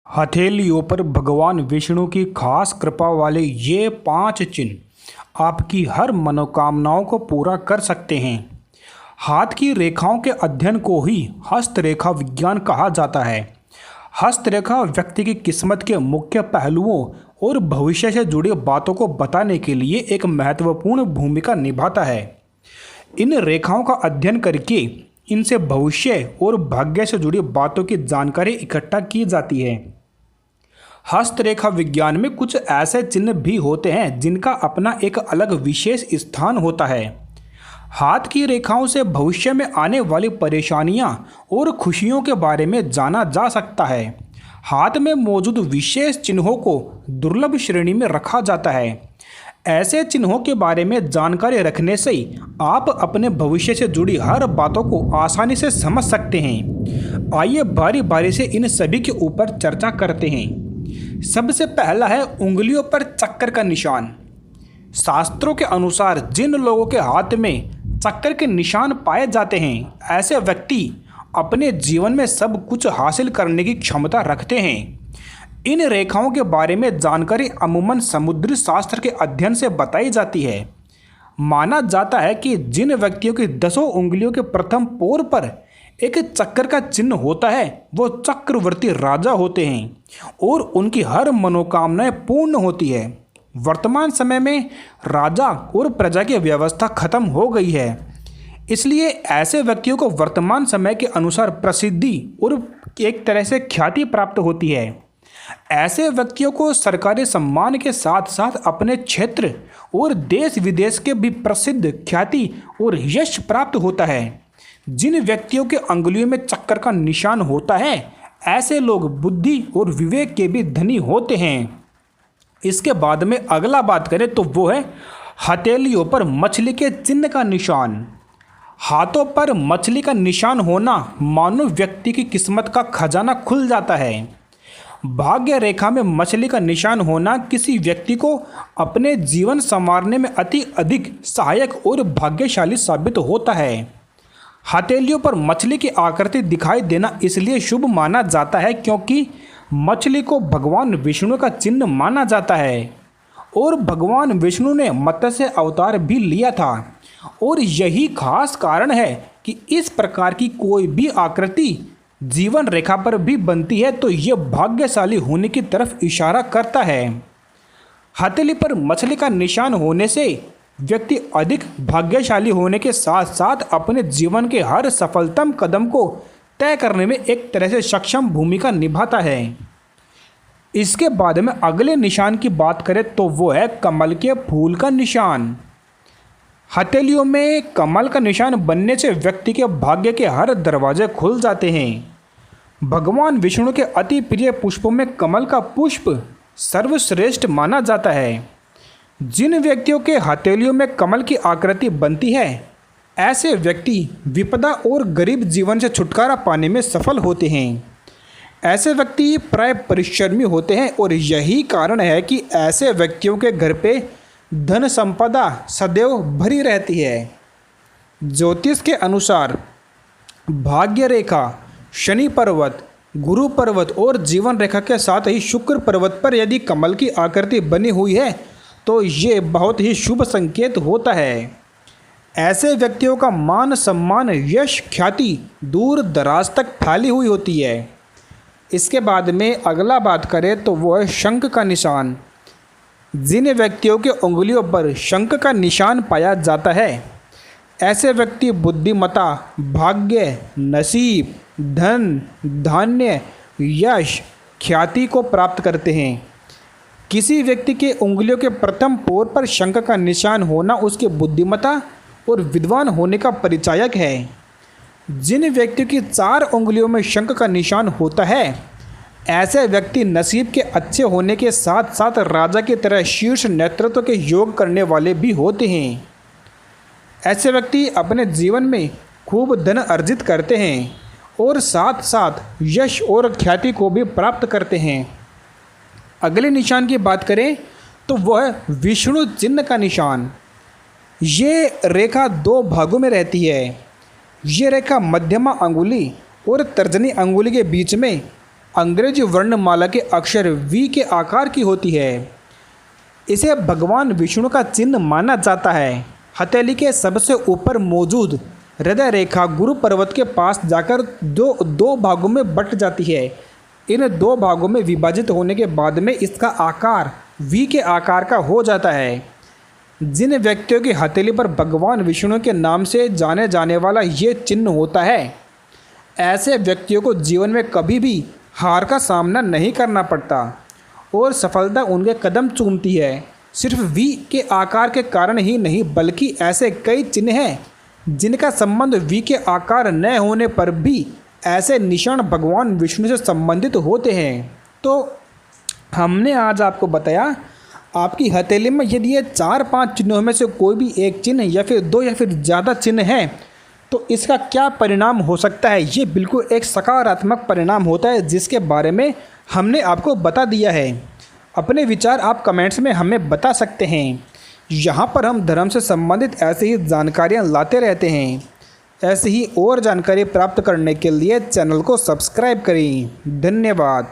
हथेलियों पर भगवान विष्णु की खास कृपा वाले ये 5 चिन्ह आपकी हर मनोकामनाओं को पूरा कर सकते हैं। हाथ की रेखाओं के अध्ययन को ही हस्तरेखा विज्ञान कहा जाता है। हस्तरेखा व्यक्ति की किस्मत के मुख्य पहलुओं और भविष्य से जुड़ी बातों को बताने के लिए एक महत्वपूर्ण भूमिका निभाता है। इन रेखाओं का अध्ययन करके इनसे भविष्य और भाग्य से जुड़ी बातों की जानकारी इकट्ठा की जाती है। हस्तरेखा विज्ञान में कुछ ऐसे चिन्ह भी होते हैं जिनका अपना एक अलग विशेष स्थान होता है। हाथ की रेखाओं से भविष्य में आने वाली परेशानियां और खुशियों के बारे में जाना जा सकता है। हाथ में मौजूद विशेष चिन्हों को दुर्लभ श्रेणी में रखा जाता है। ऐसे चिन्हों के बारे में जानकारी रखने से आप अपने भविष्य से जुड़ी हर बातों को आसानी से समझ सकते हैं। आइए बारी बारी से इन सभी के ऊपर चर्चा करते हैं। सबसे पहला है उंगलियों पर चक्कर का निशान। शास्त्रों के अनुसार जिन लोगों के हाथ में चक्कर के निशान पाए जाते हैं, ऐसे व्यक्ति अपने जीवन में सब कुछ हासिल करने की क्षमता रखते हैं। इन रेखाओं के बारे में जानकारी अमूमन समुद्री शास्त्र के अध्ययन से बताई जाती है। माना जाता है कि जिन व्यक्तियों की 10 उंगलियों के प्रथम पोर पर एक चक्कर का चिन्ह होता है, वो चक्रवर्ती राजा होते हैं और उनकी हर मनोकामनाएं पूर्ण होती है। वर्तमान समय में राजा और प्रजा की व्यवस्था खत्म हो गई है, इसलिए ऐसे व्यक्तियों को वर्तमान समय के अनुसार प्रसिद्धि और एक तरह से ख्याति प्राप्त होती है। ऐसे व्यक्तियों को सरकारी सम्मान के साथ साथ अपने क्षेत्र और देश विदेश के भी प्रसिद्ध ख्याति और यश प्राप्त होता है। जिन व्यक्तियों के अंगुलियों में चक्कर का निशान होता है, ऐसे लोग बुद्धि और विवेक के भी धनी होते हैं। इसके बाद में अगला बात करें तो वो है हथेलियों पर मछली के चिन्ह का निशान। हाथों पर मछली का निशान होना मानो व्यक्ति की किस्मत का खजाना खुल जाता है। भाग्य रेखा में मछली का निशान होना किसी व्यक्ति को अपने जीवन संवारने में अति अधिक सहायक और भाग्यशाली साबित होता है। हथेलियों पर मछली की आकृति दिखाई देना इसलिए शुभ माना जाता है क्योंकि मछली को भगवान विष्णु का चिन्ह माना जाता है और भगवान विष्णु ने मत्स्य अवतार भी लिया था। और यही खास कारण है कि इस प्रकार की कोई भी आकृति जीवन रेखा पर भी बनती है तो यह भाग्यशाली होने की तरफ इशारा करता है। हथेली पर मछली का निशान होने से व्यक्ति अधिक भाग्यशाली होने के साथ साथ अपने जीवन के हर सफलतम कदम को तय करने में एक तरह से सक्षम भूमिका निभाता है। इसके बाद में अगले निशान की बात करें तो वो है कमल के फूल का निशान। हथेलियों में कमल का निशान बनने से व्यक्ति के भाग्य के हर दरवाजे खुल जाते हैं। भगवान विष्णु के अति प्रिय पुष्पों में कमल का पुष्प सर्वश्रेष्ठ माना जाता है। जिन व्यक्तियों के हथेलियों में कमल की आकृति बनती है, ऐसे व्यक्ति विपदा और गरीब जीवन से छुटकारा पाने में सफल होते हैं। ऐसे व्यक्ति प्राय परिश्रमी होते हैं और यही कारण है कि ऐसे व्यक्तियों के घर पे धन संपदा सदैव भरी रहती है। ज्योतिष के अनुसार भाग्य रेखा शनि पर्वत, गुरु पर्वत और जीवन रेखा के साथ ही शुक्र पर्वत पर यदि कमल की आकृति बनी हुई है तो ये बहुत ही शुभ संकेत होता है। ऐसे व्यक्तियों का मान सम्मान यश ख्याति दूर दराज तक फैली हुई होती है। इसके बाद में अगला बात करें तो वो है शंख का निशान। जिन व्यक्तियों के उंगलियों पर शंख का निशान पाया जाता है, ऐसे व्यक्ति बुद्धिमता, भाग्य, नसीब, धन, धान्य, यश, ख्याति को प्राप्त करते हैं। किसी व्यक्ति के उंगलियों के प्रथम पोर पर शंख का निशान होना उसके बुद्धिमता और विद्वान होने का परिचायक है। जिन व्यक्तियों की 4 उंगलियों में शंख का निशान होता है, ऐसे व्यक्ति नसीब के अच्छे होने के साथ साथ राजा की तरह शीर्ष नेतृत्व के योग करने वाले भी होते हैं। ऐसे व्यक्ति अपने जीवन में खूब धन अर्जित करते हैं और साथ साथ यश और ख्याति को भी प्राप्त करते हैं। अगले निशान की बात करें तो वह है विष्णु चिन्ह का निशान। ये रेखा 2 भागों में रहती है। ये रेखा मध्यमा अंगुली और तर्जनी अंगुली के बीच में अंग्रेजी वर्णमाला के अक्षर वी के आकार की होती है। इसे भगवान विष्णु का चिन्ह माना जाता है। हथेली के सबसे ऊपर मौजूद हृदय रेखा गुरु पर्वत के पास जाकर दो भागों में बट जाती है। इन दो भागों में विभाजित होने के बाद में इसका आकार वी के आकार का हो जाता है। जिन व्यक्तियों की हथेली पर भगवान विष्णु के नाम से जाने जाने वाला ये चिन्ह होता है, ऐसे व्यक्तियों को जीवन में कभी भी हार का सामना नहीं करना पड़ता और सफलता उनके कदम चूमती है। सिर्फ वी के आकार के कारण ही नहीं, बल्कि ऐसे कई चिन्ह हैं जिनका संबंध वी के आकार न होने पर भी ऐसे निशान भगवान विष्णु से संबंधित होते हैं। तो हमने आज आपको बताया, आपकी हथेली में यदि ये 4-5 चिन्हों में से कोई भी एक चिन्ह या फिर 2 या फिर ज़्यादा चिन्ह हैं तो इसका क्या परिणाम हो सकता है। ये बिल्कुल एक सकारात्मक परिणाम होता है जिसके बारे में हमने आपको बता दिया है। अपने विचार आप कमेंट्स में हमें बता सकते हैं। यहाँ पर हम धर्म से संबंधित ऐसी ही जानकारियाँ लाते रहते हैं। ऐसी ही और जानकारी प्राप्त करने के लिए चैनल को सब्सक्राइब करें। धन्यवाद।